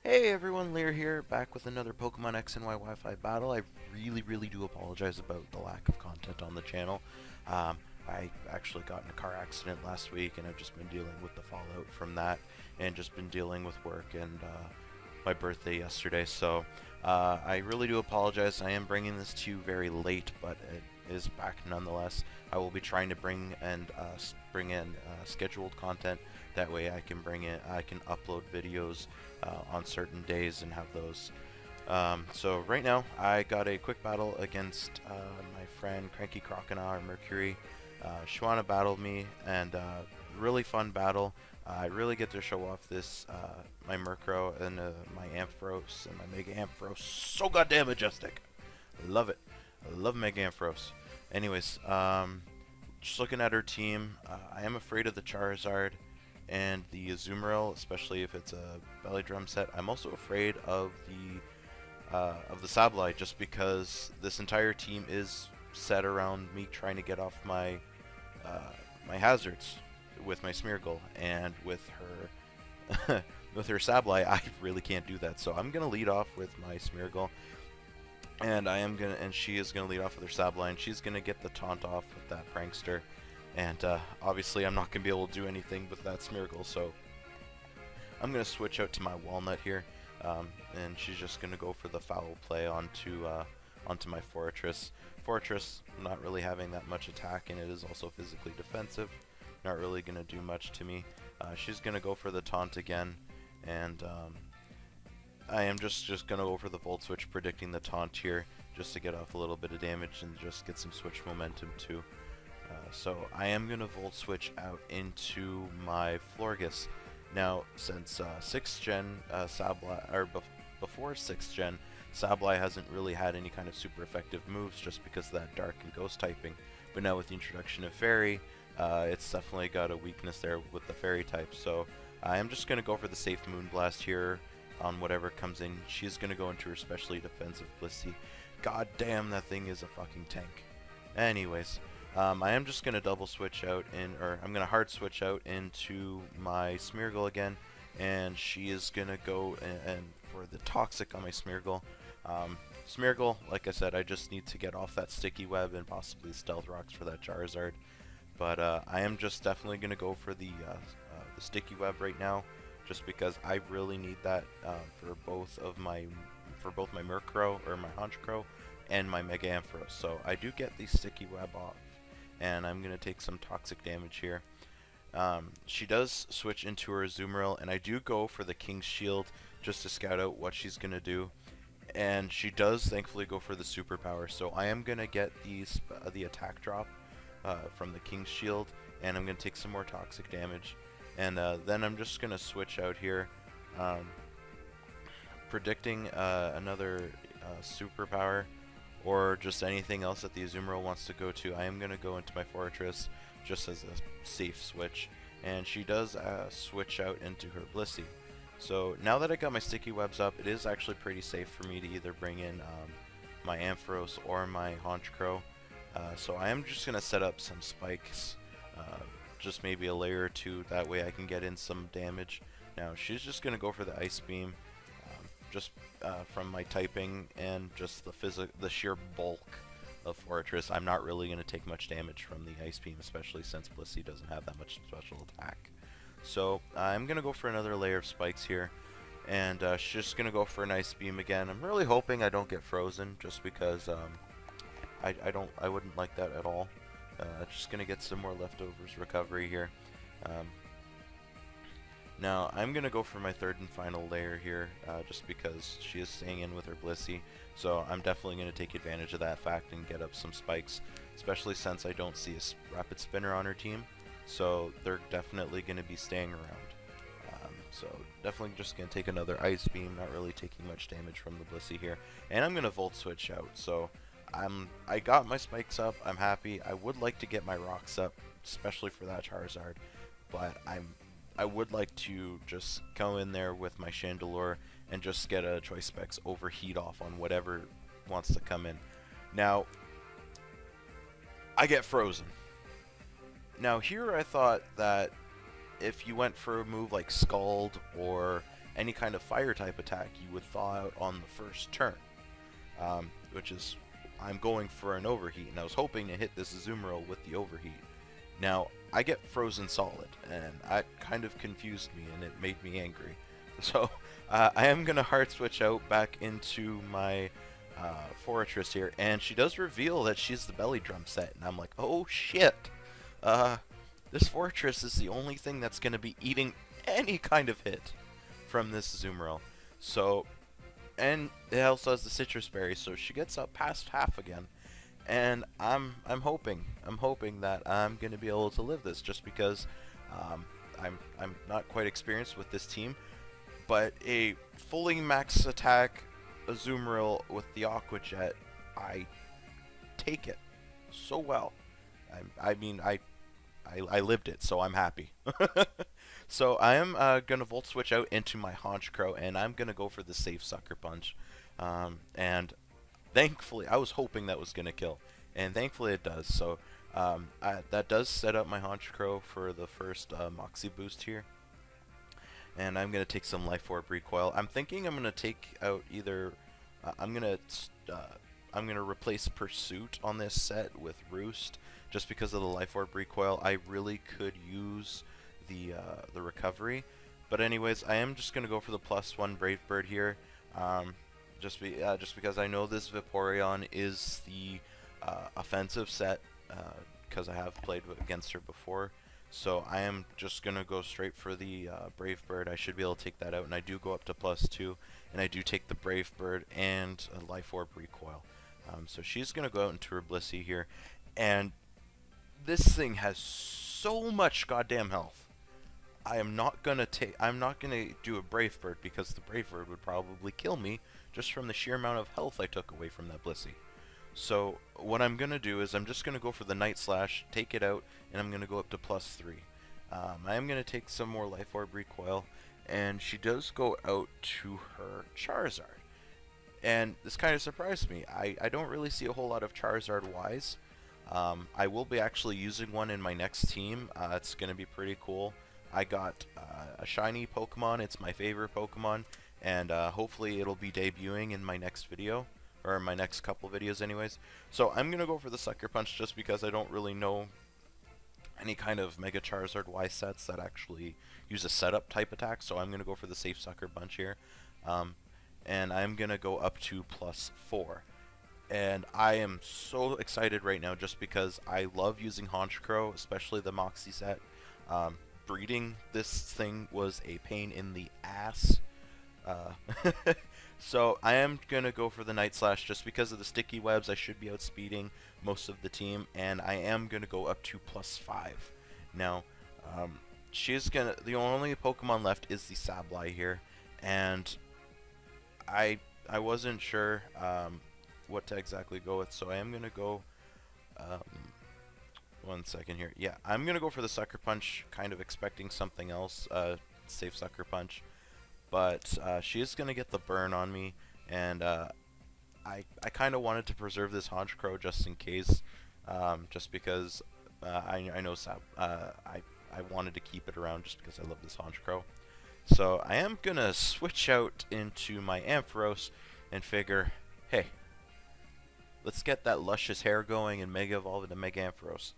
Hey everyone, Lear here, back with another Pokemon X and Y Wi-Fi battle. I really do apologize about the lack of content on the channel. Um, I actually got in a car accident last week, and I've just been dealing with the fallout from that, and just been dealing with work and my birthday yesterday. So I really do apologize. I am bringing this to you very late, but it is back nonetheless. I will be trying to bring in scheduled content. That way I can upload videos on certain days and have those. So right now I got a quick battle against my friend Cranky, Croconaw, or Mercury. Shawana battled me, and really fun battle. I really get to show off this my Murkrow and my Ampharos and my Mega Ampharos. So goddamn majestic. Love it. I love Mega Ampharos. Anyways, just looking at her team, I am afraid of the Charizard and the Azumarill, especially if it's a belly drum set. I'm also afraid of the Sableye, just because this entire team is set around me trying to get off my my hazards with my Smeargle, and with her with her Sableye, I really can't do that. So I'm gonna lead off with my Smeargle, and she is gonna lead off with her Sableye, and she's gonna get the taunt off with that Prankster. And obviously I'm not going to be able to do anything with that Smeargle, so I'm going to switch out to my Walnut here, and she's just going to go for the foul play onto my Fortress. Fortress not really having that much attack, and it is also physically defensive, not really going to do much to me. She's going to go for the taunt again, and I am just going to go for the Volt Switch, predicting the taunt here, just to get off a little bit of damage and just get some switch momentum too. So I am going to Volt Switch out into my Florges. Now, since 6th Gen Sableye, or before 6th Gen, Sableye hasn't really had any kind of super effective moves, just because of that Dark and Ghost typing. But now with the introduction of Fairy, it's definitely got a weakness there with the Fairy type. So I am just going to go for the safe Moonblast here on whatever comes in. She's going to go into her specially defensive Blissey. God damn, that thing is a fucking tank. Anyways. I am just going to double switch out I'm going to hard switch out into my Smeargle again, and she is going to go and for the Toxic on my Smeargle. Smeargle, like I said, I just need to get off that Sticky Web and possibly Stealth Rocks for that Charizard. But I am just definitely going to go for the Sticky Web right now, just because I really need that for both my Murkrow, or my Honchkrow, and my Mega Ampharos. So I do get the Sticky Web off, and I'm going to take some toxic damage here. She does switch into her Azumarill, and I do go for the King's Shield just to scout out what she's going to do. And she does thankfully go for the superpower, so I am going to get the attack drop from the King's Shield, and I'm going to take some more toxic damage. And then I'm just going to switch out here, predicting another superpower, or just anything else that the Azumarill wants to go to. I am going to go into my Fortress just as a safe switch, and she does switch out into her Blissey. So now that I got my Sticky Webs up, it is actually pretty safe for me to either bring in my Ampharos or my Honchkrow. So I am just going to set up some spikes, just maybe a layer or two, that way I can get in some damage. Now she's just going to go for the Ice Beam, just from my typing and just the sheer bulk of Fortress. I'm not really going to take much damage from the Ice Beam, especially since Blissey doesn't have that much special attack. So I'm going to go for another layer of spikes here, and she's just going to go for an Ice Beam again. I'm really hoping I don't get frozen, just because I wouldn't like that at all. Just going to get some more leftovers recovery here. Now, I'm going to go for my third and final layer here, just because she is staying in with her Blissey, so I'm definitely going to take advantage of that fact and get up some spikes, especially since I don't see a Rapid Spinner on her team, so they're definitely going to be staying around. So definitely just going to take another Ice Beam, not really taking much damage from the Blissey here, and I'm going to Volt Switch out. So I got my spikes up, I'm happy. I would like to get my rocks up, especially for that Charizard, but I would like to just go in there with my Chandelure and just get a Choice Specs overheat off on whatever wants to come in. Now, I get frozen. Now here I thought that if you went for a move like Scald or any kind of fire type attack, you would thaw out on the first turn, which is, I'm going for an overheat, and I was hoping to hit this Azumarill with the overheat. Now, I get frozen solid, and that kind of confused me, and it made me angry. So, I am going to hard switch out back into my Fortress here, and she does reveal that she's the Belly Drum set, and I'm like, oh shit! This Fortress is the only thing that's going to be eating any kind of hit from this Azumarill. So, and it also has the Citrus Berry, so she gets up past half again. And I'm hoping that I'm going to be able to live this, just because I'm not quite experienced with this team. But a fully max attack Azumarill with the Aqua Jet, I take it so well. I mean, I lived it, so I'm happy. So I am going to Volt Switch out into my Honchkrow, and I'm going to go for the safe Sucker Punch. And thankfully, I was hoping that was going to kill, and thankfully it does. So that does set up my Honchkrow for the first Moxie boost here. And I'm going to take some Life Orb Recoil. I'm thinking I'm going to take out either... I'm going to replace Pursuit on this set with Roost, just because of the Life Orb Recoil. I really could use the recovery. But anyways, I am just going to go for the +1 Brave Bird here. Just because I know this Vaporeon is the offensive set, because I have played against her before. So I am just going to go straight for the Brave Bird. I should be able to take that out, and I do go up to +2, and I do take the Brave Bird and a Life Orb Recoil. So she's going to go out into her Blissey here, and this thing has so much goddamn health. I'm not gonna do a Brave Bird, because the Brave Bird would probably kill me just from the sheer amount of health I took away from that Blissey. So what I'm gonna do is I'm just gonna go for the Night Slash, take it out, and I'm gonna go up to +3. I am gonna take some more Life Orb Recoil, and she does go out to her Charizard. And this kind of surprised me. I don't really see a whole lot of Charizard Ys. I will be actually using one in my next team. It's going to be pretty cool. I got a shiny Pokemon. It's my favorite Pokemon. And hopefully it'll be debuting in my next video. Or in my next couple videos anyways. So I'm going to go for the Sucker Punch, just because I don't really know any kind of Mega Charizard Y sets that actually use a setup type attack. So I'm going to go for the safe Sucker Punch here. And I'm going to go up to +4. And I am so excited right now, just because I love using Honchkrow, especially the Moxie set. Breeding this thing was a pain in the ass. So I am going to go for the Night Slash, just because of the sticky webs. I should be outspeeding most of the team, and I am going to go up to +5. Now, the only Pokemon left is the Sableye here, and I wasn't sure what to exactly go with, so I am going to go, one second here. Yeah, I'm going to go for the Sucker Punch, kind of expecting something else, safe Sucker Punch. But she is going to get the burn on me, and I kind of wanted to preserve this Honchkrow just in case, just because I know I wanted to keep it around just because I love this Honchkrow. So I am going to switch out into my Ampharos and figure, hey, let's get that luscious hair going and Mega Evolve into Mega Ampharos.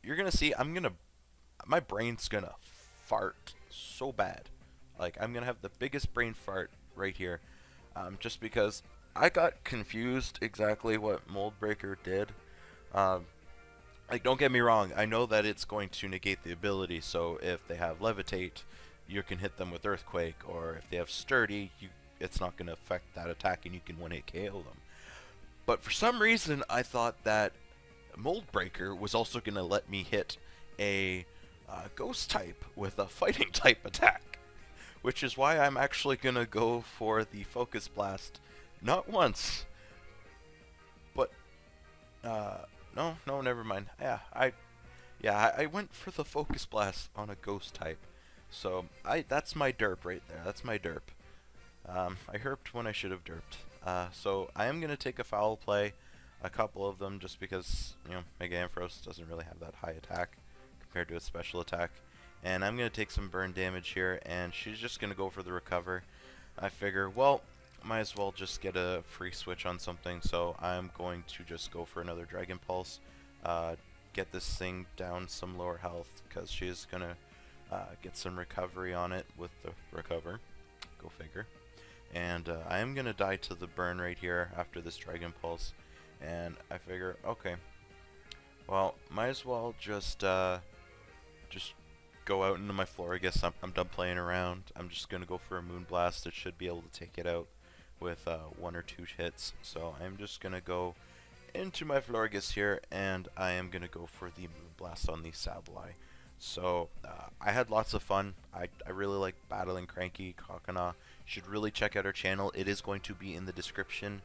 You're going to see, my brain's going to fart so bad. Like, I'm going to have the biggest brain fart right here. Just because I got confused exactly what Mold Breaker did. Like, don't get me wrong, I know that it's going to negate the ability, so if they have Levitate, you can hit them with Earthquake, or if they have Sturdy, it's not going to affect that attack and you can 1-hit KO them. But for some reason, I thought that Mold Breaker was also going to let me hit a Ghost type with a Fighting type attack, which is why I'm actually going to go for the Focus Blast, not once, but, no, never mind. I went for the Focus Blast on a Ghost type. So, that's my derp right there. That's my derp. I herped when I should have derped. So, I am going to take a Foul Play, a couple of them, just because, Mega Ampharos doesn't really have that high attack compared to its special attack. and I'm gonna take some burn damage here, and she's just gonna go for the recover. I figure, well, might as well just get a free switch on something, so I'm going to just go for another Dragon Pulse, get this thing down some lower health, because she is gonna get some recovery on it with the recover. Go figure. And I am gonna die to the burn right here after this Dragon Pulse, and I figure, okay, well, might as well just go out into my floor. I guess I'm done playing around. I'm just gonna go for a Moon Blast. It should be able to take it out with 1 or 2 hits. So I'm just gonna go into my Florges here, and I am gonna go for the Moon Blast on the Sableye. So I had lots of fun. I really like battling Cranky, Croconaw. You should really check out our channel. It is going to be in the description.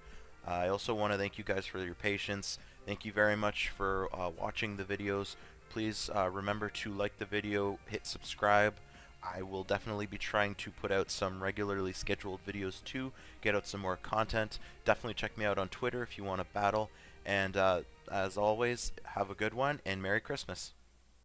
I also want to thank you guys for your patience. Thank you very much for watching the videos. Please remember to like the video, hit subscribe. I will definitely be trying to put out some regularly scheduled videos too, get out some more content. Definitely check me out on Twitter if you want to battle. And as always, have a good one and Merry Christmas.